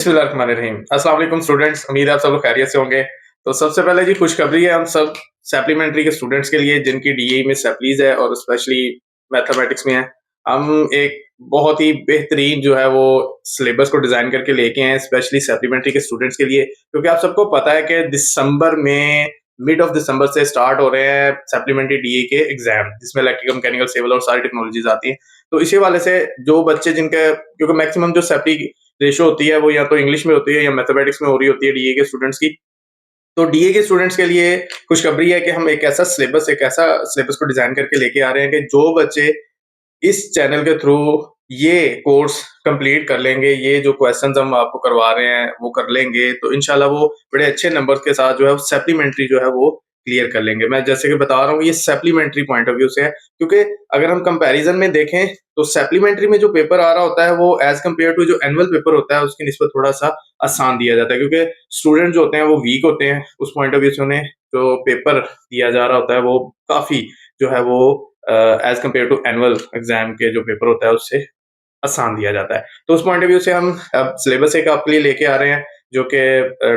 बिस्मिल्लाहिर्रहमानिर्रहीम। अस्सलाम वालेकुम स्टूडेंट्स, उम्मीद है आप सब लोग खैरियत से होंगे। तो सबसे पहले जी खुशखबरी है हम सब सप्लीमेंट्री के स्टूडेंट्स के लिए जिनकी डीई में सप्लीज है और स्पेशली मैथमेटिक्स में है। हम एक बहुत ही बेहतरीन जो है वो सिलेबस को डिज़ाइन करके लेके आए हैं स्पेशली सप्लीमेंट्री के स्टूडेंट्स के लिए, क्योंकि आप सबको पता है कि दिसंबर में मिड ऑफ दिसंबर से स्टार्ट हो रहे हैं सप्लीमेंट्री डीई के एग्जाम, जिसमें इलेक्ट्रिकल, मैकेनिकल, सिविल और सारी टेक्नोलॉजीज आती हैं। तो इसी वाले से जो बच्चे जिनके, क्योंकि मैक्सिमम जो सप्ली रेशो होती है वो या तो इंग्लिश में होती है या मैथमेटिक्स में हो रही होती है डीए के स्टूडेंट्स की। तो डीए के स्टूडेंट्स के लिए खुशखबरी है कि हम एक ऐसा सिलेबस को डिजाइन करके लेके आ रहे हैं कि जो बच्चे इस चैनल के थ्रू ये कोर्स कंप्लीट कर लेंगे, ये जो क्वेश्चंस हम आपको करवा रहे हैं वो कर लेंगे, तो इंशाल्लाह वो बड़े अच्छे नंबर्स के साथ जो है सप्लीमेंट्री जो है वो क्लियर कर लेंगे। मैं जैसे कि बता रहा हूँ ये सप्लीमेंट्री पॉइंट ऑफ व्यू से है, क्योंकि अगर हम कंपैरिजन में देखें तो सप्लीमेंट्री में जो पेपर आ रहा होता है वो एज कम्पेयर टू जो एनुअल पेपर होता है उसकी निस्बत थोड़ा सा आसान दिया जाता है, क्योंकि स्टूडेंट जो होते हैं वो वीक होते हैं। उस पॉइंट ऑफ व्यू से उन्हें जो पेपर दिया जा रहा होता है वो काफी जो है वो as compared to annual exam के जो पेपर होता है उससे आसान दिया जाता है। तो उस पॉइंट ऑफ व्यू से हम अब सिलेबस एक आपके लिए लेके आ रहे हैं जो कि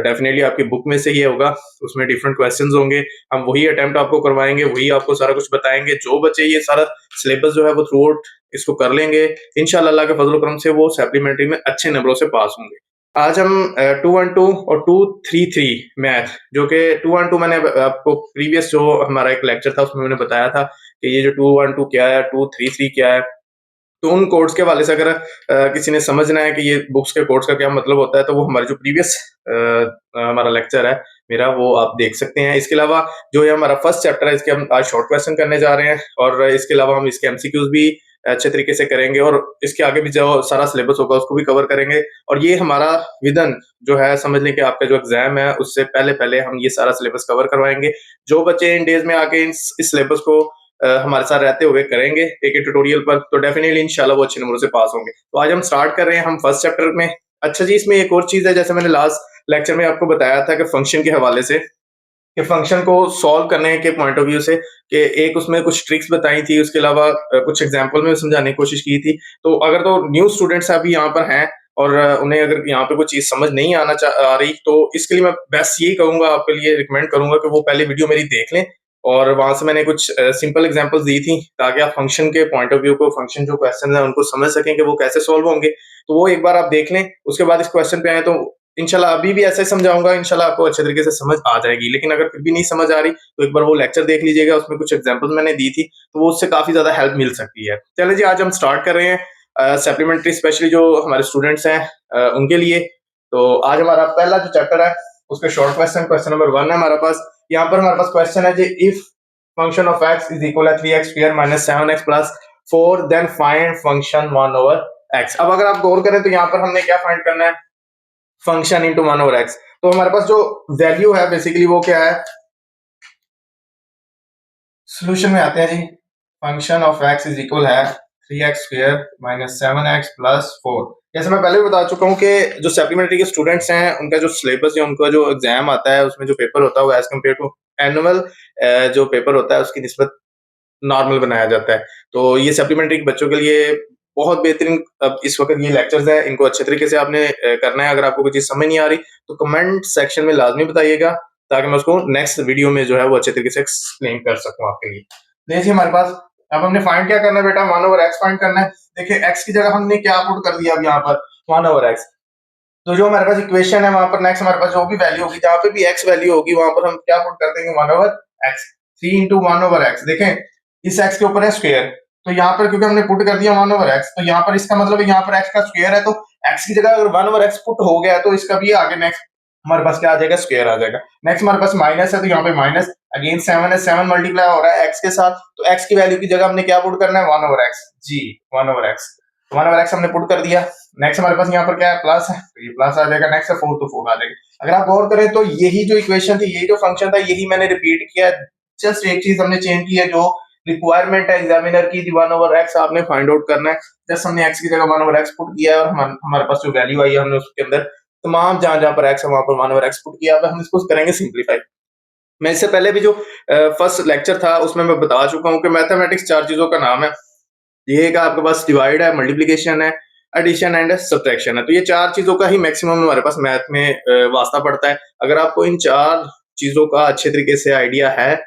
डेफिनेटली आपकी बुक में से ही होगा। उसमें डिफरेंट क्वेश्चंस होंगे, हम वही अटेम्प्ट आपको करवाएंगे, वही आपको सारा कुछ बताएंगे। जो बच्चे ये सारा सिलेबस जो है वो थ्रू आउट इसको कर लेंगे, इंशाल्लाह अल्लाह के फजल करम से वो सप्लीमेंट्री में अच्छे नंबरों से पास होंगे। आज हम 212 और 233 मैथ, जो कि 212 मैंने आपको प्रीवियस जो हमारा एक लेक्चर था उसमें मैंने बताया था कि ये जो 212 क्या है, 233 क्या है। तो उन कोड्स के हवाले से अगर किसी ने समझना है कि ये बुक्स के कोड्स का क्या मतलब होता है, तो वो हमारे जो प्रीवियस हमारा लेक्चर है मेरा, वो आप देख सकते हैं। इसके अलावा जो ये हमारा फर्स्ट चैप्टर है इसके हम आज शॉर्ट क्वेश्चन करने जा रहे हैं, और इसके अलावा हम इसके एमसीक्यूज भी अच्छे तरीके से करेंगे, और इसके आगे भी जो सारा सिलेबस होगा उसको भी कवर करेंगे। और ये हमारा विदन जो है, समझ लें कि आपका जो एग्जाम है उससे पहले पहले हम ये सारा सिलेबस कवर करवाएंगे। जो बच्चे इन डेज में आके इस सिलेबस को हमारे साथ रहते हुए करेंगे एक एक ट्यूटोरियल पर, तो डेफिनेटली इंशाल्लाह वो अच्छे नंबरों से पास होंगे। तो आज हम स्टार्ट कर रहे हैं हम फर्स्ट चैप्टर में। अच्छा जी, इसमें एक और चीज है, जैसे मैंने लास्ट लेक्चर में आपको बताया था कि फंक्शन के हवाले से, कि फंक्शन को सॉल्व करने के पॉइंट ऑफ व्यू से, कि एक उसमें कुछ ट्रिक्स बताई थी, उसके अलावा कुछ एग्जांपल में समझाने की कोशिश की थी। तो अगर तो न्यू स्टूडेंट्स अभी यहाँ पर हैं और उन्हें अगर यहाँ पे कोई चीज समझ नहीं आ रही, तो इसके लिए मैं बेस्ट यही कहूंगा, आपके लिए रिकमेंड करूंगा कि वो पहले वीडियो मेरी देख लें, और वहां से मैंने कुछ सिंपल एग्जांपल्स दी थी ताकि आप फंक्शन के पॉइंट ऑफ व्यू को, फंक्शन जो क्वेश्चन है उनको समझ सकें कि वो कैसे सॉल्व होंगे। तो वो एक बार आप देख लें, उसके बाद इस क्वेश्चन पे आए तो इंशाल्लाह अभी भी ऐसे ही समझाऊंगा, इंशाल्लाह आपको अच्छे तरीके से समझ आ जाएगी। लेकिन अगर फिर भी नहीं समझ आ रही तो एक बार वो लेक्चर देख लीजिएगा, उसमें कुछ एग्जांपल्स मैंने दी थी, तो वो उससे काफी ज्यादा हेल्प मिल सकती है। चलिए जी, आज हम स्टार्ट कर रहे हैं सप्लीमेंट्री, स्पेशली जो हमारे स्टूडेंट्स हैं उनके लिए। तो आज हमारा पहला जो चैप्टर है उसके शॉर्ट क्वेश्चन, क्वेश्चन नंबर 1 है हमारे पास। यहाँ पर हमारे पास क्वेश्चन है जी, if function of x is equal to 3x square minus 7x plus 4 then find function 1 over x। अब अगर आप गौर करें तो यहाँ पर हमने क्या फाइंड करना है, फंक्शन इंटू 1 ओवर x। तो हमारे पास जो वैल्यू है बेसिकली वो क्या है, सोल्यूशन में आते हैं जी। Function of x is equal है 3x square minus 7x plus 4। जैसे मैं पहले भी बता चुका हूँ कि जो सप्लीमेंट्री के स्टूडेंट्स हैं उनका जो सिलेबस या उनका जो एग्जाम आता है उसमें जो पेपर होता है वो एज कम्पेयर टू एनुअल जो पेपर होता है उसकी निस्बत नॉर्मल बनाया जाता है। तो ये सप्लीमेंट्री के बच्चों के लिए बहुत बेहतरीन अब इस वक्त ये लेक्चर्स है, इनको अच्छे तरीके से आपने करना है। अगर आपको कोई चीज समझ नहीं आ रही तो कमेंट सेक्शन में लाजमी बताइएगा, ताकि मैं उसको नेक्स्ट वीडियो में जो है वो अच्छे तरीके से एक्सप्लेन कर सकूं आपके लिए। देखिए हमारे पास अब हमने फाइंड क्या करना है बेटा, 1 ओवर x फाइंड करना है। देखिए x की जगह हमने क्या पुट कर दिया अब यहाँ पर 1 ओवर x। तो जो हमारे पास इक्वेशन है वहां पर नेक्स्ट हमारे पास जो भी वैल्यू होगी, जहां पे भी x वैल्यू होगी वहां पर हम क्या पुट कर देंगे 1 over x। 3 into 1 over x, देखें इस x के ऊपर है स्क्वायर, तो यहाँ पर क्योंकि हमने पुट कर दिया 1 ओवर x, तो यहाँ पर इसका मतलब है यहाँ पर x का स्क्वायर है, तो x की जगह अगर 1 ओवर x पुट हो गया तो इसका भी आगे नेक्स्ट हमारे पास क्या आ जाएगा, स्क्वायर आ जाएगा। नेक्स्ट हमारे पास माइनस है, तो यहाँ पे माइनस अगेन 7 है, 7 मल्टीप्लाई हो रहा है x के साथ, तो x की वैल्यू की जगह हमने क्या पुट करना है 1 ओवर x जी, 1 ओवर x। 1 ओवर x हमने पुट कर दिया। नेक्स्ट हमारे पास यहाँ पर क्या है, प्लस है, तो ये प्लस आ जाएगा। नेक्स्ट है 4, तो 4 आ जाएगा। अगर आप गौर करें तो यही जो इक्वेशन थी, यही जो फंक्शन था, यही मैंने रिपीट किया, जस्ट एक चीज हमने चेंज की है, जो रिक्वायरमेंट है एग्जामिनर की 1 ओवर x आपने फाइंड आउट करना है। जस्ट हमने x की जगह 1 ओवर x पुट किया है, और हमारे पास जो वैल्यू आई है हमने उसके अंदर तमाम जहां जहां पर x है वहां पर 1 ओवर x पुट किया। अब हम इसको करेंगे सिंप्लीफाई। मैं इससे पहले भी जो फर्स्ट लेक्चर था उसमें मैं बता चुका हूं कि मैथमेटिक्स 4 चीजों का नाम है। ये एक आपके पास डिवाइड है, मल्टीप्लिकेशन है, एडिशन एंड सब्ट्रैक्शन है। तो ये 4 चीज़ों का ही मैक्सिमम हमारे पास मैथ में वास्ता पड़ता है। अगर आपको इन 4 चीज़ों का अच्छे तरीके से आइडिया है,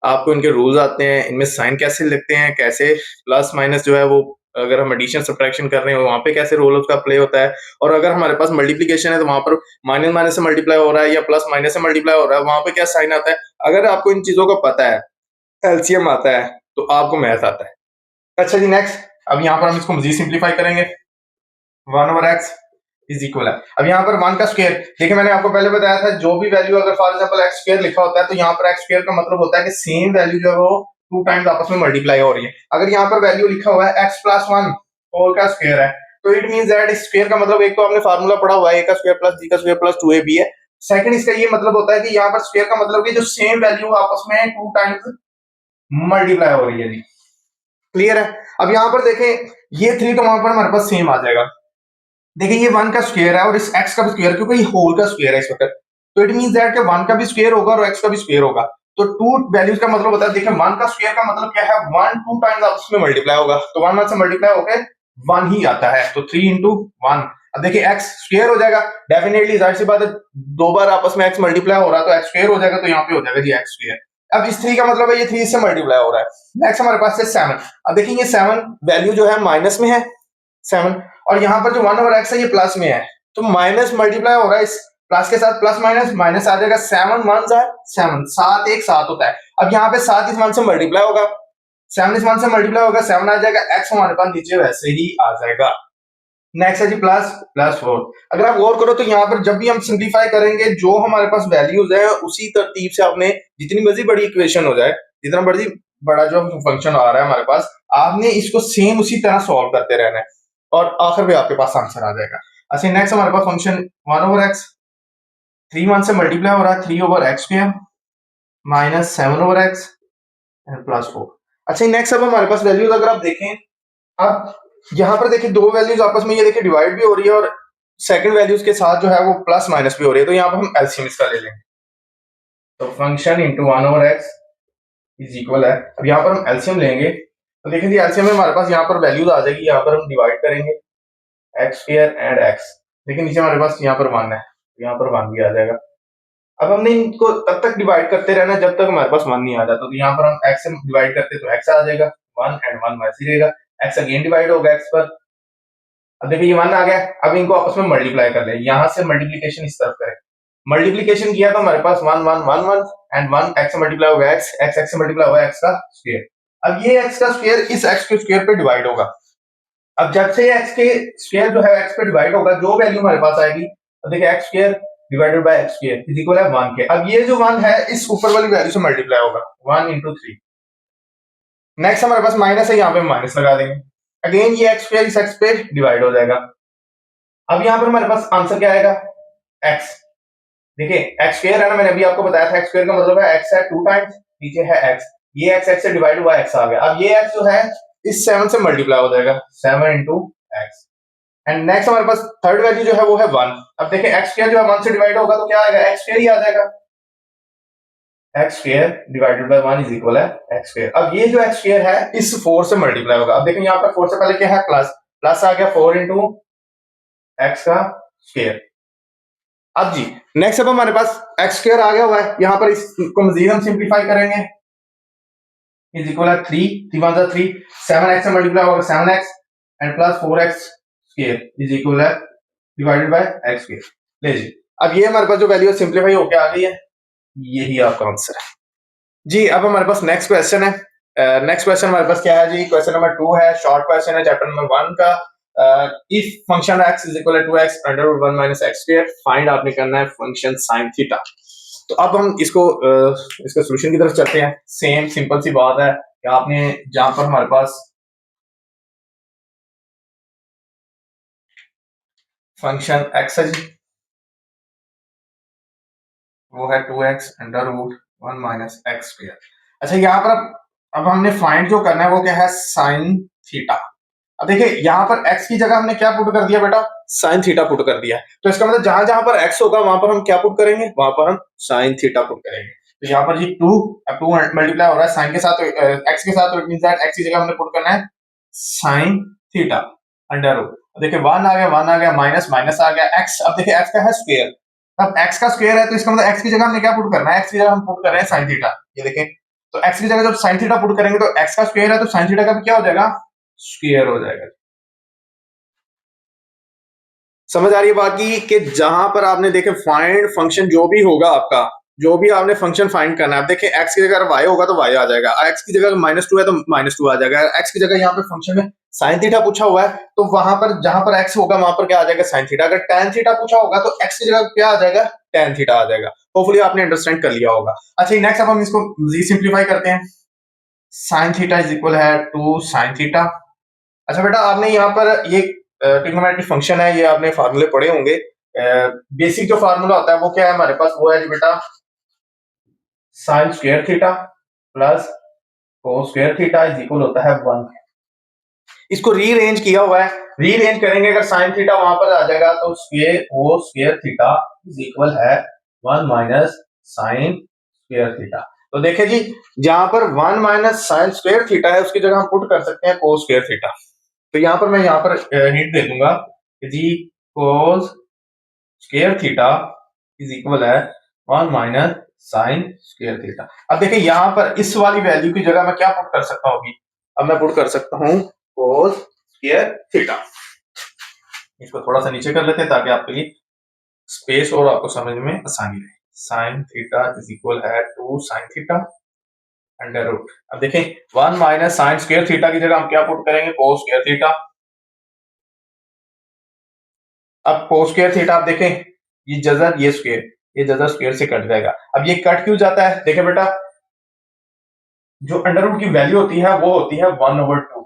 आपको इनके रूल्स आते हैं, इनमें साइन कैसे लिखते हैं, कैसे प्लस माइनस जो है वो अगर हम एडिशन सब्ट्रैक्शन कर रहे हैं वहाँ पे कैसे रोल उसका प्ले होता है, और अगर हमारे पास मल्टीप्लिकेशन है तो वहाँ पर माइनस माइनस से मल्टीप्लाई हो रहा है या प्लस माइनस से मल्टीप्लाई हो रहा है, वहाँ पे क्या साइन आता है। अगर आपको इन चीज़ों का पता है, एलसीएम आता है, तो आपको मैथ आता है। अच्छा जी, नेक्स्ट अब यहाँ पर हम इसको मजीद सिंप्लीफाई करेंगे। 1/x इज इक्वल है, अब यहाँ पर 1 का स्क्वायर, देखिए मैंने आपको पहले बताया था जो भी वैल्यू अगर फॉर एग्जांपल x स्क्वायर लिखा होता है तो यहाँ पर x स्क्वायर का मतलब होता है कि सेम वैल्यू जो है वो 2 टाइम्स आपस में मल्टीप्लाई हो रही है। अगर यहाँ पर वैल्यू लिखा हुआ है x + 1 होल का स्क्वायर है, तो इट मींस दैट इस स्क्वायर का मतलब एक तो आपने फार्मूला पढ़ा हुआ है a का स्क्वायर प्लस b का स्क्वायर प्लस 2ab है। सेकंड इसका ये मतलब होता है कि यहाँ पर स्क्वायर का मतलब कि जो सेम वैल्यू आपस में 2 टाइम्स मल्टीप्लाई हो रही है जी। क्लियर है। अब यहाँ पर देखें ये 3 तो वहां पर हमारे पास सेम आ जाएगा। देखिए ये 1 का स्क्वायर है और इस x का भी स्क्वायर, क्योंकि ये होल का स्क्वायर है इस वक्त, तो इट मींस दैट कि 1 का भी स्क्वायर होगा और x का भी स्क्वायर होगा। तो 2 वैल्यूज का मतलब होता है, देखिए 1 का स्क्वायर का मतलब क्या है, 1 2 टाइम्स आपस में मल्टीप्लाई होगा, तो 1 1 से मल्टीप्लाई होकर 1 ही आता है, तो 3 × 1। अब देखिए x स्क्वायर हो जाएगा, डेफिनेटली जाहिर सी बात है 2 बार आपस में x मल्टीप्लाई हो रहा है तो x स्क्वायर हो जाएगा, तो यहाँ पे हो जाएगा जी x स्क्वायर। अब इस 3 का मतलब है ये 3 से मल्टीप्लाई हो रहा है। नेक्स्ट हमारे पास है 7। अब देखिए ये 7 वैल्यू जो है माइनस में है 7, और यहाँ पर जो 1/x है ये प्लस में है, तो माइनस मल्टीप्लाई हो रहा है इस प्लस के साथ, प्लस माइनस माइनस आ जाएगा, 7 1 ज़ा 7, 7 1 7 होता है। अब यहाँ पे 7 इस 1 से मल्टीप्लाई होगा, 7 इस 1 से मल्टीप्लाई होगा, 7 आ जाएगा, x हमारे पास नीचे वैसे ही आ जाएगा। नेक्स्ट है जी प्लस प्लस 4। अगर आप गौर करो तो यहाँ पर जब भी हम सिंप्लीफाई करेंगे जो हमारे पास वैल्यूज है उसी तरतीब से आपने, जितनी मर्जी बड़ी इक्वेशन हो जाए, जितना मर्जी बड़ा जो फंक्शन आ रहा है हमारे पास, आपने इसको सेम उसी तरह सॉल्व करते रहना है और आखिर में आपके पास आंसर आ जाएगा। अच्छा नेक्स्ट हमारे पास फंक्शन 1/x, 3 1 से मल्टीप्लाई हो रहा है, 3/x² minus 7/x and plus 4। अच्छा नेक्स्ट अब हमारे पास वैल्यूज अगर आप देखें, अब यहाँ पर देखिए दो वैल्यूज आपस में ये देखिए डिवाइड भी हो रही है और सेकंड वैल्यूज के साथ जो है वो प्लस माइनस भी हो रही है, तो यहाँ पर हम एलसीएम इसका ले लेंगे। तो function into 1/x is equal है, अब यहाँ पर हम एलसीएम लेंगे तो देखिए जी एलसीएम में हमारे पास यहाँ पर वैल्यूज आ जाएगी, यहाँ पर हम डिवाइड करेंगे x² एंड x, देखिए नीचे हमारे पास यहाँ पर 1 है, यहाँ पर 1 भी आ जाएगा। अब हमने इनको तब तक डिवाइड करते रहना जब तक हमारे पास 1 नहीं आ जाता, तो यहाँ पर हम x से डिवाइड करते तो x आ जाएगा, 1 एंड 1 वैसे ही रहेगा, x अगेन डिवाइड होगा x पर। अब देखिए ये 1 आ गया, अब इनको आपस में मल्टीप्लाई कर ले, यहाँ से मल्टीप्लिकेशन इस तरफ करें, मल्टीप्लिकेशन किया तो हमारे पास 1 1 1 1 एंड 1 x से मल्टीप्लाई होगा x, x से मल्टीप्लाई होगा x का स्क्वायर। अब ये x का स्क्वायर इस x के स्क्वायर पे डिवाइड होगा। अब जब से x के स्क्वायर जो है x पे डिवाइड होगा, जो वैल्यू हमारे पास आएगी, अब देखिए x square divided by x square is equal है 1 के। अब ये जो 1 है इस ऊपर वाली वैल्यू से मल्टीप्लाई होगा, 1 × 3। नेक्स्ट हमारे पास माइनस है, यहाँ पे माइनस लगा देंगे, अगेन ये x स्क्वायर इस x पे डिवाइड हो जाएगा। अब यहाँ पर हमारे पास आंसर क्या आएगा, x। देखिए x स्क्वायर है ना, मैंने अभी आपको बताया था x स्क्वायर का मतलब है x है 2 टाइम्स, नीचे है x, ये x से डिवाइड हुआ x आ गया। अब ये x जो है इस 7 से मल्टीप्लाई हो जाएगा, 7 × x। एंड नेक्स्ट हमारे पास थर्ड वैल्यू जो है वो है 1। अब देखिए x स्क्वायर जो है 1 से डिवाइड होगा तो क्या आएगा, x स्क्वायर ही आ जाएगा, x square divided by 1 is equal है x स्क्वायर। अब ये जो x स्क्वायर है इस 4 से मल्टीप्लाई होगा। अब देखिए यहाँ पर 4 से पहले क्या है, प्लस, प्लस आ गया 4 × x का स्क्वायर। अब जी नेक्स्ट अब हमारे पास x स्क्वायर आ गया हुआ है, यहाँ पर इसको मजीद हम सिंप्लीफाई करेंगे, इज इक्वल है 3 3 1 = 3, 7x से मल्टीप्लाई होगा 7x and plus 4x square is equal है डिवाइडेड बाय x स्क्वायर। ले जी अब ये हमारे पास जो वैल्यू सिंप्लीफाई होके आ गई है, यही आपका आंसर है जी। अब हमारे पास नेक्स्ट क्वेश्चन है, नेक्स्ट क्वेश्चन हमारे पास क्या है जी, क्वेश्चन नंबर 2 है, शॉर्ट क्वेश्चन है चैप्टर नंबर 1 का। If function x is equal to 2x √ 1 - x square, find आपने करना है फंक्शन sin थीटा। तो अब हम इसको इसका सॉल्यूशन की तरफ चलते हैं। सेम सिंपल सी बात है कि आपने जहां पर हमारे पास फंक्शन x है जी, वो है 2x √ 1 - x स्क्वायर। अच्छा यहाँ पर अब हमने फाइंड जो करना है वो क्या है, sin थीटा। अब देखिए यहाँ पर x की जगह हमने क्या पुट कर दिया बेटा, sin थीटा पुट कर दिया। तो इसका मतलब जहां जहां पर x होगा वहां पर हम क्या पुट करेंगे, वहां पर हम sin थीटा पुट करेंगे। तो यहाँ पर जी 2 मल्टीप्लाई हो रहा है sin के साथ, x के साथ, तो इट मींस दैट x की जगह हमने पुट करना है sin थीटा √ देखिए 1 आ गया, 1 आ गया, माइनस माइनस आ गया, x, अब देखिए x का है स्क्वायर, अब x का स्क्वायर है तो इसका मतलब x की जगह हमने क्या पुट करना है, x की जगह हम पुट कर रहे हैं sin थीटा, ये देखें, तो x की जगह जब sin थीटा पुट करेंगे तो x का स्क्वायर है तो sin थीटा का भी क्या हो जाएगा, स्क्वायर हो जाएगा। समझ आ रही है बाकी कि जहां पर आपने देखे फाइंड फंक्शन जो भी होगा आपका, जो भी आपने फंक्शन फाइंड करना है, आप देखें x की जगह अगर y होगा तो y आ जाएगा, x की जगह -2 है तो -2 आ जाएगा, x की जगह यहाँ पे फंक्शन में sin थीटा पूछा हुआ है तो वहां पर जहां पर x होगा वहां पर क्या आ जाएगा, sin थीटा, अगर tan थीटा पूछा होगा तो x की जगह क्या आ जाएगा, tan थीटा आ जाएगा। होपफुली आपने अंडरस्टैंड कर लिया होगा। अच्छा नेक्स्ट अब हम इसको रीसिंप्लीफाई करते हैं, sin थीटा इज इक्वल है टू sin थीटा। अच्छा बेटा आपने यहाँ पर ये ट्रिग्नोमेट्रिक फंक्शन है, ये आपने फार्मूले पढ़े होंगे, बेसिक जो फार्मूला होता है वो क्या है हमारे पास, वो है जी बेटा sine square theta plus cos square theta is equal होता है 1। इसको रीअरेंज किया हुआ है, रीअरेंज करेंगे अगर साइन थीटा वहां पर आ जाएगा तो square cos square theta is equal है 1 माइनस साइन स्क्वायर थीटा। तो देखिए जी जहां पर 1 माइनस साइन स्क्वायर थीटा है उसकी जगह हम पुट कर सकते हैं कोस स्क्वायर थीटा। तो यहाँ पर मैं यहाँ पर हिंट दे दूंगा कि जी cos square theta is equal है 1 माइनस साइन स्क्वायर थीटा। अब देखिए यहाँ पर इस वाली वैल्यू की जगह मैं क्या पुट कर सकता हूँ अभी, अब मैं पुट कर सकता हूँ कोस स्क्वायर थीटा। इसको थोड़ा सा नीचे कर लेते हैं ताकि आपके लिए स्पेस और आपको समझ में आसानी रहे। साइन थीटा इज इक्वल है to sine theta under root. अब देखें 1 माइनस साइन स्क्वायर थीटा की जगह हम क्या पुट करेंगे, कोस स्क्वायर थीटा। अब कोस स्क्वायर थीटा आप देखें ये जजर ये स्क्वायर, ये जजर स्क्वायर से कट जाएगा। अब ये कट क्यों जाता है, देखें बेटा जो अंडर रूट की वैल्यू होती है वो होती है 1/2।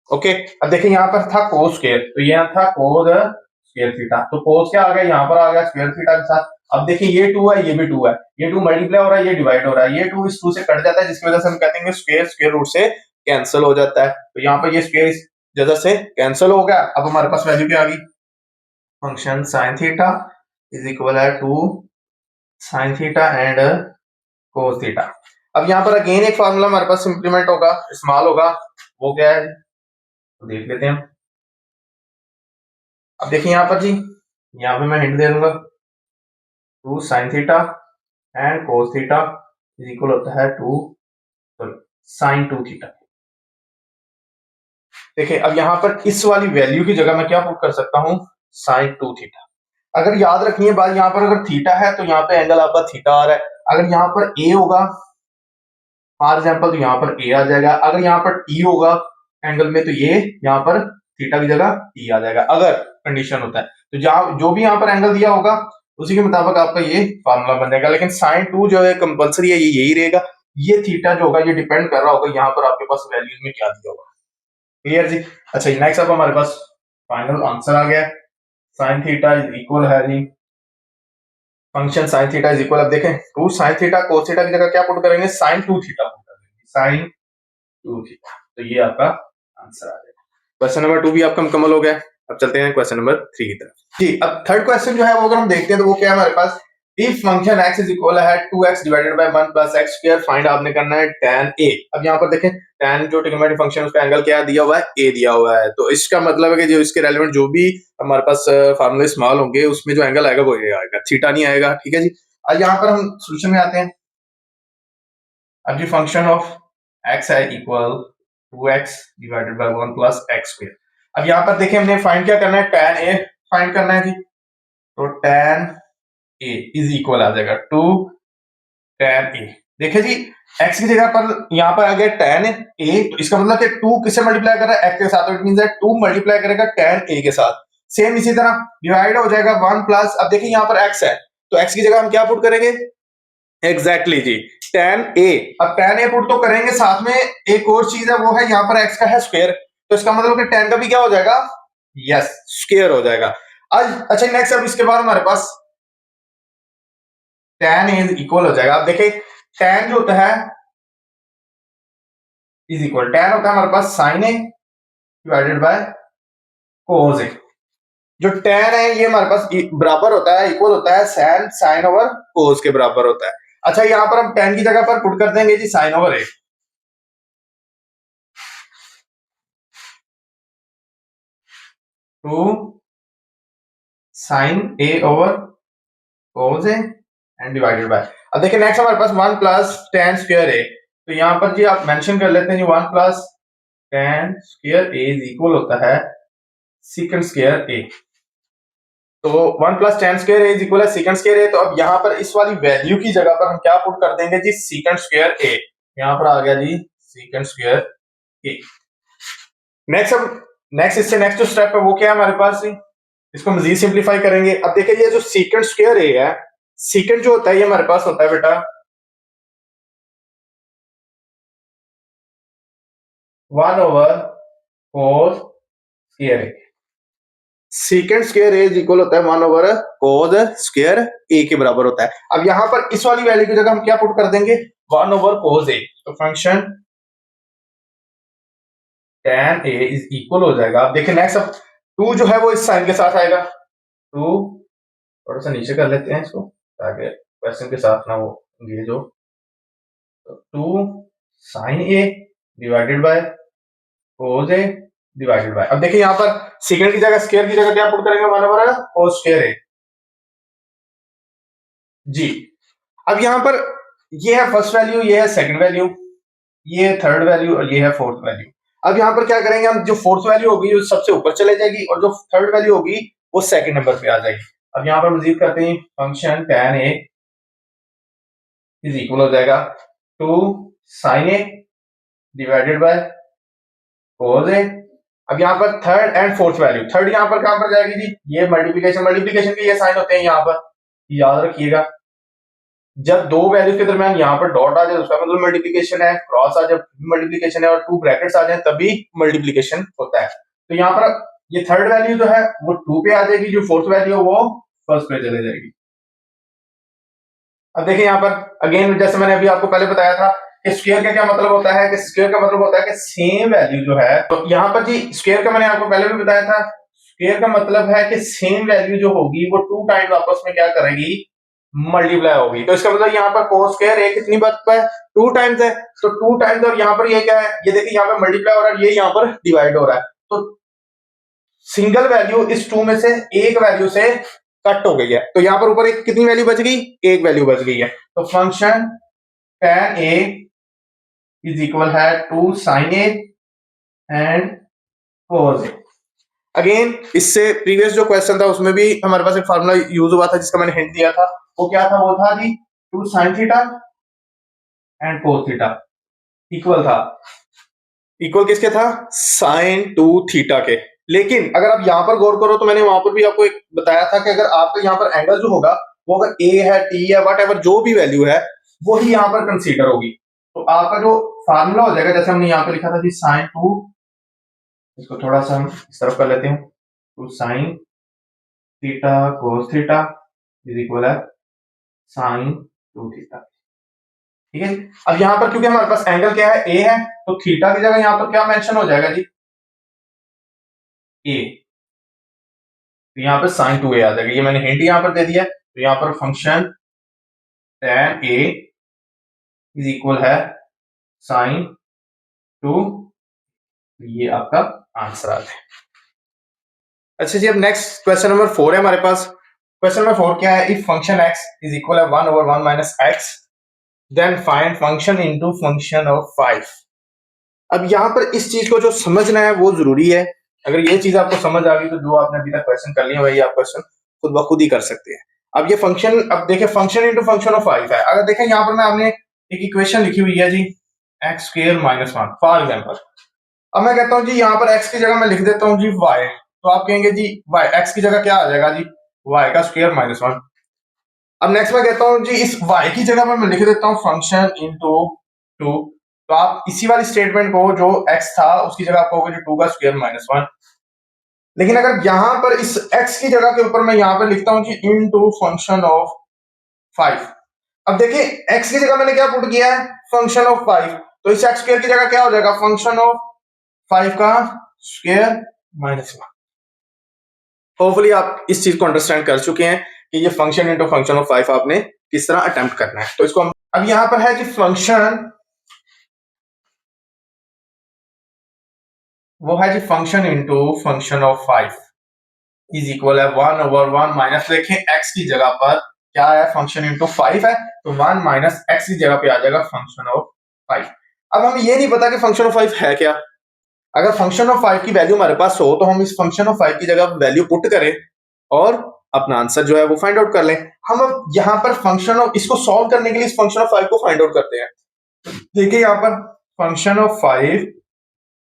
ओके अब देखिए यहाँ पर था कोस स्क्वायर तो यहाँ था कोस स्क्वायर थीटा, तो कोस क्या आ गया यहाँ पर आ गया स्क्वायर थीटा के साथ। अब देखिए ये 2 है ये भी 2 है, ये 2 मल्टीप्लाई हो रहा है ये डिवाइड हो रहा है, ये 2 इस 2 से कट जाता है जिसकी वजह से हम कहते हैं स्क्वायर स्क्वायर रूट से कैंसिल हो जाता है। तो यहाँ पर ये स्क्वायर इस वजह से कैंसिल हो गया। अब हमारे पास वैल्यू क्या आ गई, function sin theta is equal है two sin theta and cos theta. अब यहाँ पर अगेन एक फार्मूला हमारे पास इंप्लीमेंट होगा, इस्तेमाल होगा, वो क्या है तो देख लेते हैं। अब देखिए यहाँ पर जी यहाँ पे मैं हिंट दे दूंगा, two sin theta and cos theta is equal होता है टू sin 2 थीटा। देखिए अब यहाँ पर इस वाली वैल्यू की जगह मैं क्या पुट कर सकता हूँ, sin 2 थीटा। अगर याद रखनी है बात, यहाँ पर अगर थीटा है तो यहाँ पे एंगल आपका थीटा आ रहा है, अगर यहाँ पर ए होगा फॉर एग्जांपल तो यहाँ पर ए आ जाएगा, अगर यहाँ पर टी होगा एंगल में तो ये यहाँ पर थीटा की जगह टी आ जाएगा, अगर कंडीशन होता है तो जहां जो भी यहाँ पर एंगल दिया होगा उसी के मुताबिक आपका ये फार्मूला बन जाएगा। लेकिन sin 2 जो है कंपलसरी है, ये यही रहेगा, ये थीटा जो होगा ये डिपेंड कर रहा होगा यहाँ पर आपके पास वैल्यूज में क्या दिया होगा। क्लियर जी। अच्छा नेक्स्ट अब हमारे पास फाइनल आंसर आ गया, साइन थीटा इज इक्वल है जी function sin theta is equal, अब देखें two sin theta cos theta की जगह क्या पुट करेंगे, sin 2 थीटा पुट करेंगे, sin 2 थीटा। तो ये आपका आंसर आ जाएगा। क्वेश्चन नंबर 2 भी आपका मुकम्मल हो गया। अब चलते हैं क्वेश्चन नंबर 3 की तरफ जी। अब थर्ड क्वेश्चन जो है वो अगर हम देखते हैं तो वो क्या है हमारे पास, if function x is equal है 2x divided by 1 plus x square, find आपने करना है tan a। अब यहाँ पर देखें tan जो ट्रिग्नोमेट्रिक फंक्शन है उसका एंगल क्या दिया हुआ है, a दिया हुआ है, तो इसका मतलब है कि जो इसके रेलेवेंट जो भी हमारे पास फार्मूले इस्तेमाल होंगे उसमें जो एंगल आएगा वो ये आएगा, थीटा नहीं आएगा। ठीक है जी। अब यहाँ पर हम सोल्यूशन में आते हैं। अब जी फंक्शन ऑफ x है equal 2x divided by 1 plus x square. अब यहाँ पर देखिए हमने फाइंड क्या करना है, tan a फाइंड करना है जी, तो tan a इज इक्वल आ जाएगा टू tan a। देखिए जी x की जगह पर यहाँ पर आ गया tan a, तो इसका मतलब कि 2 किससे मल्टीप्लाई कर रहा है, x के साथ, तो इट मींस दैट 2 मल्टीप्लाई करेगा tan a के साथ। सेम इसी तरह डिवाइड हो जाएगा 1 प्लस, अब देखिए यहाँ पर x है तो x की जगह हम क्या पुट करेंगे, एग्जैक्टली जी tan a। अब tan a पुट तो करेंगे, साथ में एक और चीज है वो है यहाँ पर x का है स्क्वायर, तो इसका मतलब कि tan का भी क्या हो जाएगा, यस स्क्वायर हो जाएगा। आज अच्छा नेक्स्ट अब इसके बाद हमारे पास tan इज इक्वल हो जाएगा। अब देखिए tan जो होता है इज इक्वल, tan होता है हमारे पास sin a divided by cos a। जो tan है ये हमारे पास बराबर होता है, इक्वल होता है tan sin ओवर cos के बराबर होता है। अच्छा यहाँ पर हम tan की जगह पर पुट कर देंगे जी sin over a। Two sine A over cos A and divided by, अब देखिए नेक्स्ट हमारे पास 1 प्लस टेन स्क्वायर ए, तो यहाँ पर जी आप मेंशन कर लेते हैं जी 1 plus tan square A is equal होता है सीकेंड स्क्वायर ए। तो 1 plus tan square A is equal है सीकेंड स्क्वायर ए, तो अब यहाँ पर इस वाली वैल्यू की जगह पर हम क्या पुट कर देंगे जी सीकेंड स्क्वायर ए, यहाँ पर आ गया जी सीकेंड स्क्वायर ए। नेक्स्ट इससे नेक्स्ट जो स्टेप है वो क्या है हमारे पास जी, इसको मजीद सिंप्लीफाई करेंगे। अब देखिए ये जो सीकेंड स्क्वायर ए है, सीकेंड जो होता है ये हमारे पास होता है बेटा 1 over cos square A, सीकेंड square A is equal होता है 1 ओवर कोस स्क्वायर ए के बराबर होता है। अब यहां पर इस वाली वैल्यू की जगह हम क्या पुट कर देंगे 1 ओवर कोस ए, तो function tan a is equal हो जाएगा। अब देखिए नेक्स्ट, अब 2 जो है वो इस साइन के साथ आएगा, 2 थोड़ा सा नीचे कर लेते हैं इसको ताकि क्वेश्चन के साथ ना वो इंगेज हो, तो 2 sine A divided by cos A divided by, अब देखिए यहां पर सेकंड की जगह स्क्वायर की जगह क्या पुट करेंगे 1 ओवर कोस स्क्वायर ए जी। अब यहां पर ये है फर्स्ट वैल्यू, ये है सेकंड वैल्यू, ये है थर्ड वैल्यू और ये है फोर्थ वैल्यू। अब यहां पर क्या करेंगे हम, जो फोर्थ वैल्यू होगी वो सबसे ऊपर चले जाएगी और जो थर्ड वैल्यू होगी वो सेकंड नंबर पे आ जाएगी। अब यहां पर मजीद करते हैं function tan a is equal हो जाएगा 2 sin a divided by cos a। अब यहाँ पर third and fourth value, third यहाँ पर कहां पर जाएगी जी, ये मल्टीप्लीकेशन के ये साइन होते हैं यहाँ पर, याद रखिएगा। जब दो वैल्यू के दरमियान यहाँ पर डॉट आ जाए उसका मतलब मल्टीप्लीकेशन है, क्रॉस आ जाए मल्टीप्लीकेशन है और 2 ब्रैकेट्स आ जाए तभी मल्टीप्लीकेशन होता है। तो यहाँ पर ये थर्ड वैल्यू जो है वो 2 पे आ जाएगी, जो फोर्थ वैल्यू वो फर्स्ट पे चले जाएगी। अब देखिए यहाँ पर अगेन जैसे मैंने अभी आपको पहले बताया था कि स्क्वायर का क्या मतलब होता है, कि स्क्वायर का मतलब होता है कि सेम वैल्यू जो है, तो यहाँ पर जी स्क्वायर का मैंने आपको पहले भी बताया था, स्क्वायर का मतलब है कि सेम वैल्यू जो होगी वो 2 टाइम्स आपस में क्या करेगी मल्टीप्लाई होगी। तो इसका मतलब यहाँ पर कोस स्क्वायर ए कितनी बार है 2 टाइम्स है, तो 2 टाइम्स और यहाँ पर ये क्या है, ये देखिए यहाँ पर मल्टीप्लाई हो रहा है, ये यहाँ पर डिवाइड हो रहा है, तो सिंगल वैल्यू इस 2 में से एक वैल्यू से कट हो गई है, तो यहाँ पर ऊपर एक कितनी वैल्यू बच गई, एक वैल्यू बच गई है। तो function tan a is equal है 2 sin a and cos a। Again इससे प्रीवियस जो क्वेश्चन था उसमें भी हमारे पास एक फार्मूला यूज हुआ था जिसका मैंने हिंट दिया था, वो क्या था, वो था जी 2 sin theta and cos theta equal था, इक्वल किसके था sin 2 थीटा के। लेकिन अगर आप यहां पर गौर करो तो मैंने वहां पर भी आपको एक बताया था कि अगर आपका यहाँ पर एंगल जो होगा वो अगर a है t है वट एवर जो भी वैल्यू है वो ही यहाँ पर कंसीडर होगी, तो आपका जो फार्मूला हो जाएगा जैसे हमने यहाँ पे लिखा था जी sin 2, इसको थोड़ा सा हम इस तरफ कर लेते हैं, 2 sin theta cos theta is equal है sin 2 थीटा, ठीक है। अब यहाँ पर क्योंकि हमारे पास एंगल क्या है a है, तो थीटा की जगह यहाँ पर क्या मेंशन हो जाएगा जी a, तो यहाँ पर sin 2a आ जाएगा, ये मैंने हिंट यहाँ पर दे दिया। तो यहाँ पर function tan a is equal है sin 2, ये आपका आंसर आ गया। अच्छा जी अब नेक्स्ट क्वेश्चन नंबर 4 है हमारे पास। क्वेश्चन नंबर 4 क्या है, if function x is equal है 1 over 1 minus x then find function into function of 5। अब यहाँ पर इस चीज को जो समझना है वो जरूरी है, अगर ये चीज आपको समझ आ गई तो जो आपने अभी तक क्वेश्चन कर लिया वही आप क्वेश्चन खुद ब खुद ही कर सकते हैं। अब ये फंक्शन, अब देखिए फंक्शन इनटू फंक्शन ऑफ 5 है, अगर देखें यहाँ पर मैं आपने एक इक्वेशन लिखी हुई है जी x square minus 1 for example. अब मैं कहता हूँ जी यहाँ पर x की जगह मैं लिख देता हूँ जी y, तो आप कहेंगे जी y x की जगह क्या आ जाएगा जी y का स्क्वायर माइनस 1। अब नेक्स्ट मैं कहता हूँ जी इस y की जगह पर मैं लिख देता हूँ फंक्शन इनटू 2, तो आप इसी वाली स्टेटमेंट को जो x था उसकी जगह आप कहोगे जो 2 का स्क्वायर माइनस 1। लेकिन अगर यहां पर इस x की जगह के ऊपर मैं यहां पर लिखता हूं जी इनटू फंक्शन ऑफ 5, अब देखिए x की जगह मैंने क्या पुट किया है फंक्शन ऑफ 5, तो इस x स्क्वायर की जगह क्या हो जाएगा फंक्शन ऑफ 5 का स्क्वायर माइनस 1। होपफुली आप इस चीज को अंडरस्टैंड कर चुके हैं कि ये फंक्शन इनटू फंक्शन ऑफ 5 आपने किस तरह अटेम्प्ट करना है। तो इसको हम अब यहां पर है कि फंक्शन, वो है जी function into function of 5। Is equal है 1/1 माइनस, देखें x की जगह पर क्या है, फंक्शन इंटू 5 है, तो 1 माइनस x की जगह पे आ जाएगा फंक्शन ऑफ 5। अब हमें ये नहीं पता कि फंक्शन ऑफ 5 है क्या। अगर फंक्शन ऑफ 5 की वैल्यू हमारे पास हो तो हम इस फंक्शन ऑफ 5 की जगह वैल्यू पुट करें और अपना आंसर जो है वो फाइंड आउट कर लें। हम अब यहाँ पर फंक्शन ऑफ, इसको सॉल्व करने के लिए इस फंक्शन ऑफ 5 को फाइंड आउट करते हैं। देखिए यहाँ पर फंक्शन ऑफ 5,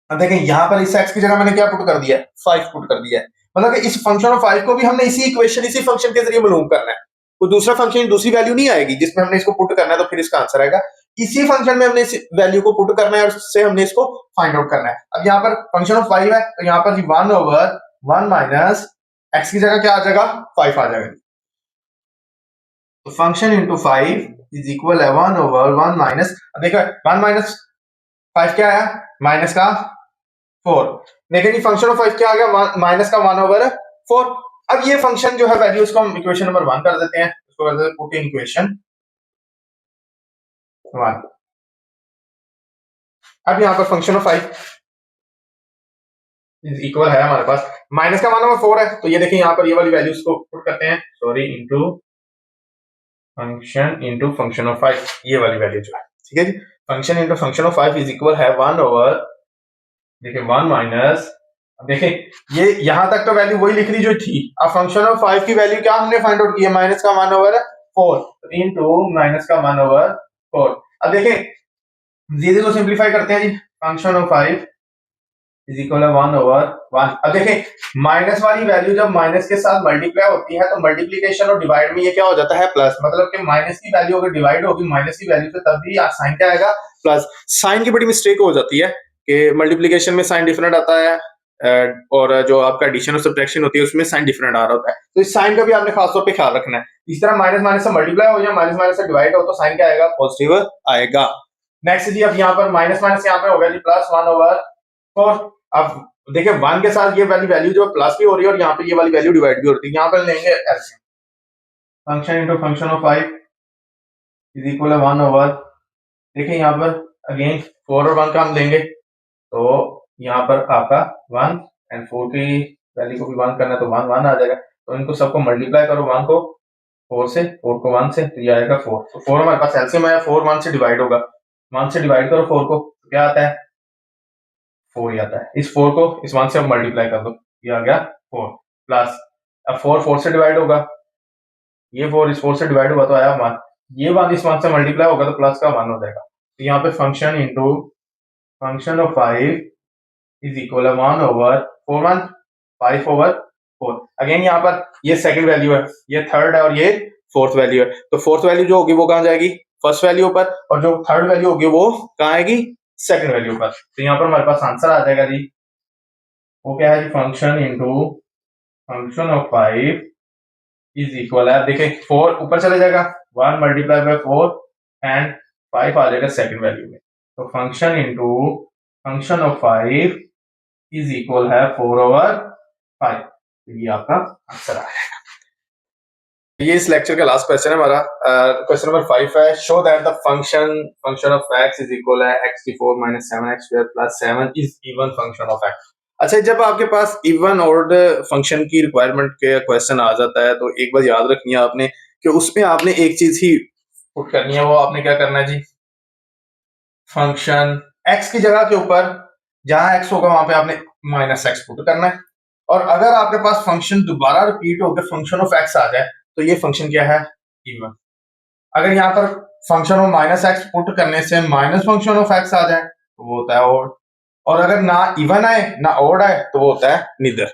देखें यहाँ पर इस x की जगह मैंने क्या पुट कर दिया है, 5 पुट कर दिया है। मतलब कि इस फंक्शन ऑफ 5 को भी हमने इसी इक्वेशन, इसी फंक्शन के जरिए मालूम करना है। कोई दूसरा फंक्शन, दूसरी वैल्यू नहीं आएगी जिसमें हमने इसको पुट करना है तो फिर इसका आंसर आएगा। इसी फंक्शन में हमने इस वैल्यू को पुट करना है और उससे हमने इसको फाइंड आउट करना है। अब यहाँ पर फंक्शन ऑफ 5 है तो यहाँ पर 1/1 माइनस x की जगह क्या आ जाएगा, 5 आ जाएगा। तो फंक्शन इंटू 5 इज इक्वल है 1/1 माइनस, देखो 1 माइनस 5 क्या है, माइनस का 4। लेकिन फंक्शन ऑफ 5 क्या आ गया, माइनस का 1/4। अब ये फंक्शन जो है वैल्यू, इसको हम इक्वेशन नंबर 1 कर देते हैं, इसको कर देते हैं पुट इन इक्वेशन 1। अब यहाँ पर फंक्शन ऑफ 5 इज इक्वल है हमारे पास, माइनस का 1/4 है, तो ये देखिए यहाँ पर ये वाली वैल्यूज को पुट करते हैं, sorry into function into function of 5, ये वाली वैल्यू जो है, ठीक है जी। Function into function of 5 is equal है 1/, देखिए 1 माइनस, देखिं ये यहां तक तो वैल्यू वही लिख ली जो थी। अब फंक्शन ऑफ 5 की वैल्यू क्या हमने फाइंड आउट की है, माइनस का 1/4 इनटू माइनस का 1/4। अब देखें जीरो को सिंप्लीफाई करते हैं जी, फंक्शन ऑफ 5 इज इक्वल है 1/1। अब देखें माइनस वाली वैल्यू जब माइनस के साथ मल्टीप्लाई होती है तो मल्टीप्लीकेशन और डिवाइड में ये क्या हो जाता है, प्लस। मतलब कि माइनस की वैल्यू अगर डिवाइड होगी माइनस की वैल्यू से तब भी साइन क्या आएगा, प्लस। साइन की बड़ी मिस्टेक हो जाती है कि मल्टीप्लीकेशन में साइन डिफरेंट आता है और जो आपका एडिशन और सब्ट्रैक्शन होती है उसमें साइन डिफरेंट आ रहा होता है, तो इस साइन का भी आपने खासतौर पे ख्याल रखना है। इस तरह माइनस माइनस से मल्टीप्लाई हो या माइनस माइनस से डिवाइड हो तो साइन क्या आएगा, पॉजिटिव आएगा। नेक्स्ट जी, अब यहाँ पर माइनस माइनस यहाँ पे हो गया जी प्लस 1/4। अब देखिए 1 के साथ ये वाली वैल्यू जो प्लस भी हो रही है और यहाँ पे ये वाली वैल्यू डिवाइड भी हो रही है, यहाँ पर लेंगे LCM, function into function of 5 is equal है 1/, देखिए यहाँ पर अगेन 4 और 1 का हम लेंगे तो यहाँ पर आपका 1 एंड 4 की वैल्यू को भी 1 करना है तो 1 1 आ जाएगा। तो इनको सबको मल्टीप्लाई करो, 1 को 4 से, 4 को 1 से, तो ये आएगा 4। तो 4 हमारे पास एलसीएम है, 4 1 से डिवाइड होगा, 1 से डिवाइड करो 4 को तो क्या आता है, 4 ही आता है। इस 4 को इस 1 से अब मल्टीप्लाई कर दो, ये आ गया 4 प्लस, अब 4 4 से डिवाइड होगा, ये 4 इस 4 से डिवाइड हुआ तो आया 1, ये 1 इस 1 से मल्टीप्लाई होगा तो प्लस का 1 हो जाएगा। तो यहाँ पे function into function of 5 is equal है 1/4 5/4। अगेन यहाँ पर ये सेकंड वैल्यू है, ये थर्ड है और ये फोर्थ वैल्यू है, तो फोर्थ वैल्यू जो होगी वो कहाँ जाएगी, फर्स्ट वैल्यू पर, और जो थर्ड वैल्यू होगी वो कहाँ आएगी, सेकंड वैल्यू पर। तो यहाँ पर हमारे पास आंसर आ जाएगा जी, वो क्या है जी, function into function of 5 is equal है, देखिए 4 ऊपर चले जाएगा, 1 मल्टीप्लाई बाय 4 एंड 5 आ जाएगा सेकंड वैल्यू में। तो function into function of 5 is equal है 4/5, तो ये आपका आंसर आएगा। ये इस लेक्चर का लास्ट क्वेश्चन है हमारा, क्वेश्चन नंबर 5 है, show that the function of x is equal है x⁴ - 7x² + 7 is even function of x। अच्छा, जब आपके पास इवन ऑर्ड फंक्शन की रिक्वायरमेंट के क्वेश्चन आ जाता है तो एक बात याद रखनी है आपने कि उसमें आपने एक चीज ही पुट करनी है, वो आपने क्या करना है जी, फंक्शन x की जगह के ऊपर जहां x होगा वहां पे आपने -x पुट करना है। और अगर आपके पास फंक्शन दोबारा रिपीट होकर फंक्शन ऑफ x आ जाए तो ये फंक्शन क्या है, इवन। अगर यहाँ पर फंक्शन ऑफ -x पुट करने से माइनस फंक्शन ऑफ x आ जाए तो वो होता है ऑड, और अगर ना इवन आए ना ऑड आए तो वो होता है निदर।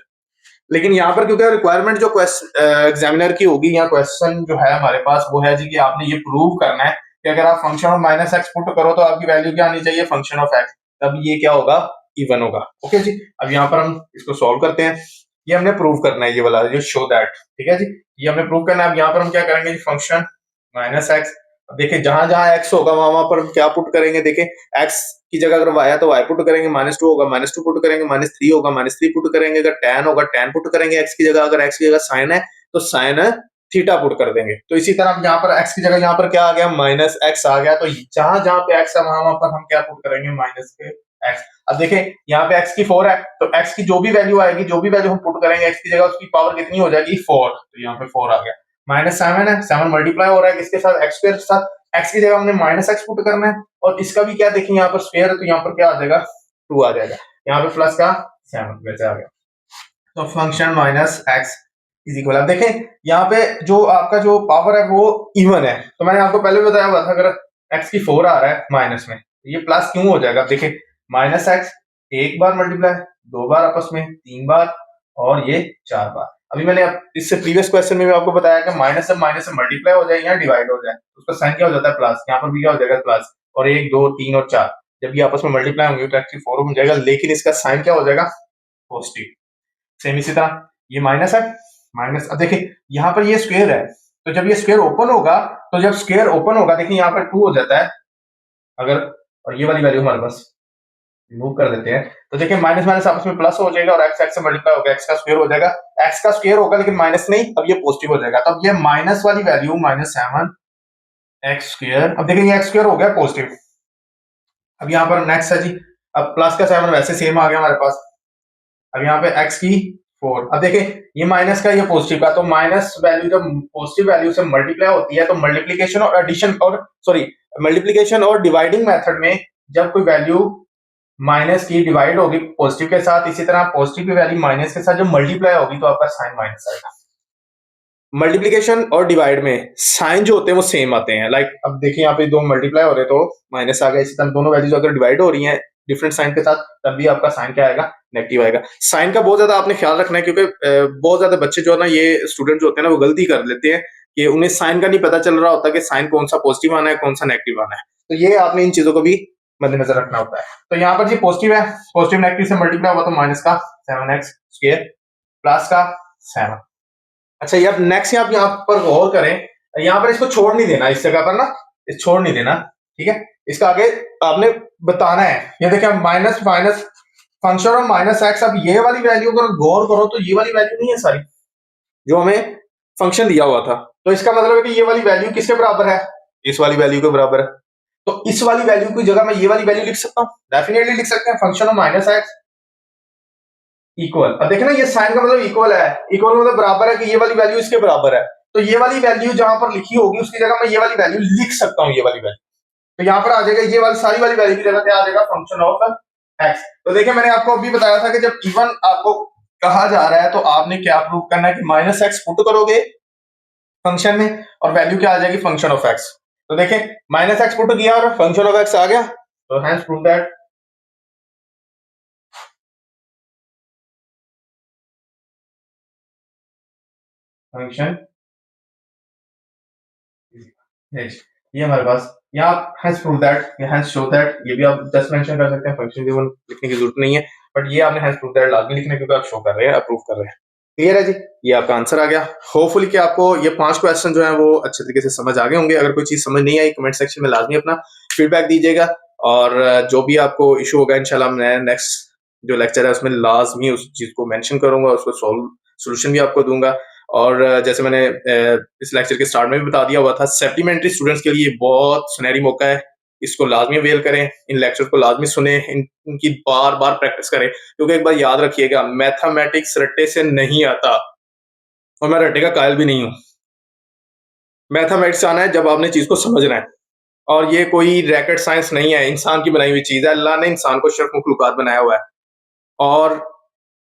लेकिन यहाँ पर क्योंकि रिक्वायरमेंट जो एग्जामिनर की होगी या क्वेश्चन जो है हमारे पास वो है जी कि आपने ये प्रूव करना है कि अगर आप फंक्शन ऑफ -x पुट करो तो आपकी वैल्यू क्या आनी चाहिए, फंक्शन ऑफ x, तब ये क्या होगा, इवन होगा। ओके जी, अब यहाँ पर हम इसको सॉल्व करते हैं, ये हमने प्रूव करना है, ये वाला जो शो दैट, ठीक है जी, ये हमने प्रूव करना है। अब यहाँ पर हम क्या करेंगे, फंक्शन -x, देखिए जहां जहां x होगा वहां पर हम क्या पुट करेंगे, देखिए x की जगह अगर y है तो y पुट करेंगे, -2 होगा -2 पुट करेंगे, -3 होगा -3 पुट करेंगे, अगर tan होगा tan पुट करेंगे x की जगह, अगर x की जगह sin है तो sin थीटा पुट कर देंगे। तो इसी तरह यहाँ पर x की जगह यहाँ पर क्या आ गया, -x आ गया, तो जहां जहां पे x है वहां पर हम क्या पुट करेंगे, माइनस के एक्स। अब देखें यहाँ पे एक्स की 4 है, तो एक्स की जो भी वैल्यू आएगी, जो भी वैल्यू हम पुट करेंगे एक्स की जगह, उसकी पावर कितनी हो जाएगी 4, तो यहाँ पे 4 आ गया। -7 है, 7 मल्टीप्लाई हो रहा है किसके साथ, एक्स स्क्वायर के साथ। एक्स की जगह हमने -x पुट करना है, और इसका भी क्या देखें यहाँ पर स्क्वायर है, तो यहाँ पर क्या आ जाएगा 2 आ जाएगा, यहाँ पे प्लस का 7 वैसे आ गया। तो फंक्शन -x इज इक्वल, अब देखें यहाँ पे जो आपका जो पावर है वो इवन है, तो मैंने आपको पहले भी बताया हुआ था अगर x की 4 आ रहा है माइनस में, ये प्लस क्यों हो जाएगा। देखिए -x एक बार मल्टीप्लाई, 2 बार आपस में, 3 बार, और ये 4 बार। अभी मैंने इससे प्रीवियस क्वेश्चन में भी आपको बताया कि माइनस से मल्टीप्लाई हो जाए या डिवाइड हो जाए, उसका साइन क्या हो जाता है प्लस, यहाँ पर भी क्या हो जाएगा प्लस, और 1 2 3 और 4 जब ये आपस में मल्टीप्लाई होंगे तो एक्चुअली 4 हो जाएगा, लेकिन इसका साइन क्या हो जाएगा पॉजिटिव। सेम इसी तरह ये माइनस है, माइनस, अब देखिए यहाँ पर ये स्क्वायर है, तो जब ये स्क्वायर ओपन होगा, तो जब स्क्वायर ओपन होगा देखिए यहाँ पर 2 हो जाता है अगर, और ये वाली वैल्यू हमारे पास रिमूव कर देते हैं, तो देखिए माइनस माइनस आपस में प्लस हो जाएगा, और एक्स एक्स से मल्टीप्लाई होगा, एक्स का स्क्वायर हो जाएगा, एक्स का स्क्वायर होगा लेकिन माइनस नहीं, अब ये पॉजिटिव हो जाएगा, तो अब ये माइनस वाली वैल्यू -7 एक्स स्क्वायर, अब देखिए ये एक्स स्क्वायर हो गया पॉजिटिव। अब यहाँ पर नेक्स्ट है जी, अब प्लस का 7 वैसे सेम आ गया हमारे पास, अब यहाँ पे x की 4, अब देखिए ये माइनस का ये पॉजिटिव का, तो माइनस वैल्यू जब पॉजिटिव वैल्यू से मल्टीप्लाई होती है तो मल्टीप्लिकेशन और एडिशन और सॉरी मल्टीप्लिकेशन और डिवाइडिंग मेथड में जब कोई वैल्यू माइनस की डिवाइड होगी पॉजिटिव के साथ, इसी तरह पॉजिटिव की वैल्यू माइनस के साथ जब मल्टीप्लाई होगी तो आपका साइन माइनस आएगा। मल्टीप्लिकेशन और डिवाइड में साइन जो होते हैं वो सेम आते हैं, लाइक अब देखिए यहाँ पे दो मल्टीप्लाई हो रहे तो माइनस आ गया, इसी तरह दोनों वैल्यूज अगर डिवाइड हो रही हैं डिफरेंट साइन के साथ तब भी आपका साइन क्या आएगा नेगेटिव आएगा। साइन का बहुत ज्यादा आपने ख्याल रखना है, क्योंकि बहुत ज्यादा बच्चे जो है ना, ये स्टूडेंट जो होते हैं ना वो गलती कर लेते हैं कि उन्हें साइन का नहीं पता चल रहा होता कि साइन कौन सा पॉजिटिव आना है कौन सा नेगेटिव आना है, तो ये आपने इन चीजों को भी मद्देनजर रखना होता है। तो यहाँ पर जी पॉजिटिव है, पॉजिटिव नेगेटिव से मल्टीप्लाई हुआ तो माइनस का 7x स्क्वायर प्लस का 7। अच्छा यार नेक्स्ट आप यहाँ पर गौर करें, यहाँ पर इसको छोड़ नहीं देना, इस जगह पर ना इस छोड़ नहीं देना, ठीक है, इसका आगे आपने बताना है। ये देखिए minus minus function of -x, अब ये वाली वैल्यू अगर गौर करो तो ये वाली वैल्यू नहीं है सारी जो हमें फंक्शन दिया हुआ था, तो इसका मतलब है कि ये वाली वैल्यू किसके बराबर है, इस वाली वैल्यू के बराबर है, तो इस वाली वैल्यू की जगह मैं ये वाली वैल्यू लिख सकता हूँ, डेफिनेटली लिख सकते हैं, फंक्शन ऑफ -x इक्वल, अब देखना ये साइन का मतलब इक्वल है, इक्वल मतलब बराबर है कि ये वाली वैल्यू इसके बराबर है, तो ये वाली वैल्यू जहां पर लिखी होगी उसकी जगह मैं ये वाली वैल्यू लिख सकता हूँ, ये वाली वैल्यू, तो यहाँ पर आ जाएगा ये वाली सारी वाली वैल्यू की जगह क्या आ जाएगा फंक्शन ऑफ x। तो देखिए मैंने आपको अभी बताया था कि जब इवन आपको कहा जा रहा है तो आपने क्या प्रूव करना है कि -x पुट करोगे फंक्शन में और वैल्यू क्या आ जाएगी फंक्शन ऑफ x। तो देखिए -x पुट किया और फंक्शन ऑफ x आ गया, तो हैंस प्रूव दैट फंक्शन ये हमारे पास यहाँ has prove that, has show that, ये भी आप जस्ट मेंशन कर सकते हैं, फंक्शन गिवन लिखने की जरूरत नहीं है, बट ये आपने हैज प्रूव दैट लाजमी लिखने क्योंकि आप शो कर रहे हैं, अप्रूव कर रहे हैं। क्लियर है जी, ये आपका आंसर आ गया। होपफुली कि आपको ये 5 क्वेश्चन जो है वो अच्छे तरीके से समझ आ गए होंगे। अगर कोई चीज समझ नहीं आई कमेंट सेक्शन में लाजमी अपना फीडबैक दीजिएगा, और जो भी आपको इशू होगा इंशाल्लाह मैं नेक्स्ट जो लेक्चर है उसमें लाजमी उस चीज को मेंशन करूंगा, उसको सोल्यूशन भी आपको दूंगा। और जैसे मैंने इस लेक्चर के स्टार्ट में भी बता दिया हुआ था, सप्लीमेंट्री स्टूडेंट्स के लिए बहुत सुनहरी मौका है, इसको लाजमी अवेल करें, इन लेक्चर को लाजमी सुने, इनकी बार बार प्रैक्टिस करें, क्योंकि एक बार याद रखिएगा मैथमेटिक्स रट्टे से नहीं आता, और मैं रट्टे का कायल भी नहीं हूं। मैथमेटिक्स आना है जब आपने चीज को समझना है, और ये कोई रैकेट साइंस नहीं है, इंसान की बनाई हुई चीज है, अल्लाह ने इंसान को शर्फ मखलूकात बनाया हुआ है, और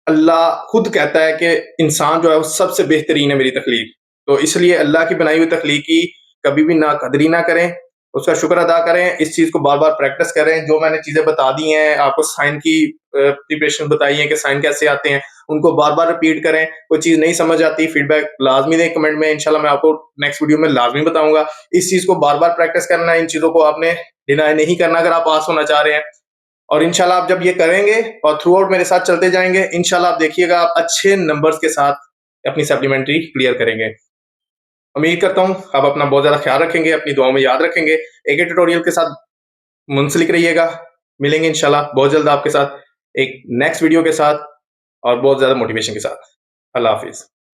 अल्लाह खुद कहता है कि इंसान जो है वो सबसे बेहतरीन है मेरी तख्लीक, तो इसलिए अल्लाह की बनाई हुई तख्लीक की कभी भी ना कदरी ना करें, उसका शुक्र अदा करें, इस चीज को बार बार प्रैक्टिस करें। जो मैंने चीजें बता दी हैं आपको, साइन की प्रिपरेशन बताई है कि साइन कैसे आते हैं, उनको बार बार रिपीट करें। कोई चीज नहीं समझ आती फीडबैक लाजमी दें कमेंट में, इंशाल्लाह मैं आपको नेक्स्ट वीडियो में लाजमी बताऊंगा। इस चीज को बार बार प्रैक्टिस करना है, इन चीजों को आपने डिनाई नहीं करना अगर आप पास होना चाह रहे हैं, और इंशाल्लाह आप जब ये करेंगे और थ्रू आउट मेरे साथ चलते जाएंगे, इंशाल्लाह आप देखिएगा आप अच्छे नंबर्स के साथ अपनी सप्लीमेंट्री क्लियर करेंगे। उम्मीद करता हूँ आप अपना बहुत ज्यादा ख्याल रखेंगे, अपनी दुआओं में याद रखेंगे, एक ट्यूटोरियल के साथ मुंसलिक रहिएगा। मिलेंगे इंशाल्लाह बहुत जल्द आपके साथ एक नेक्स्ट वीडियो के साथ और बहुत ज्यादा मोटिवेशन के साथ। अल्लाह हाफिज।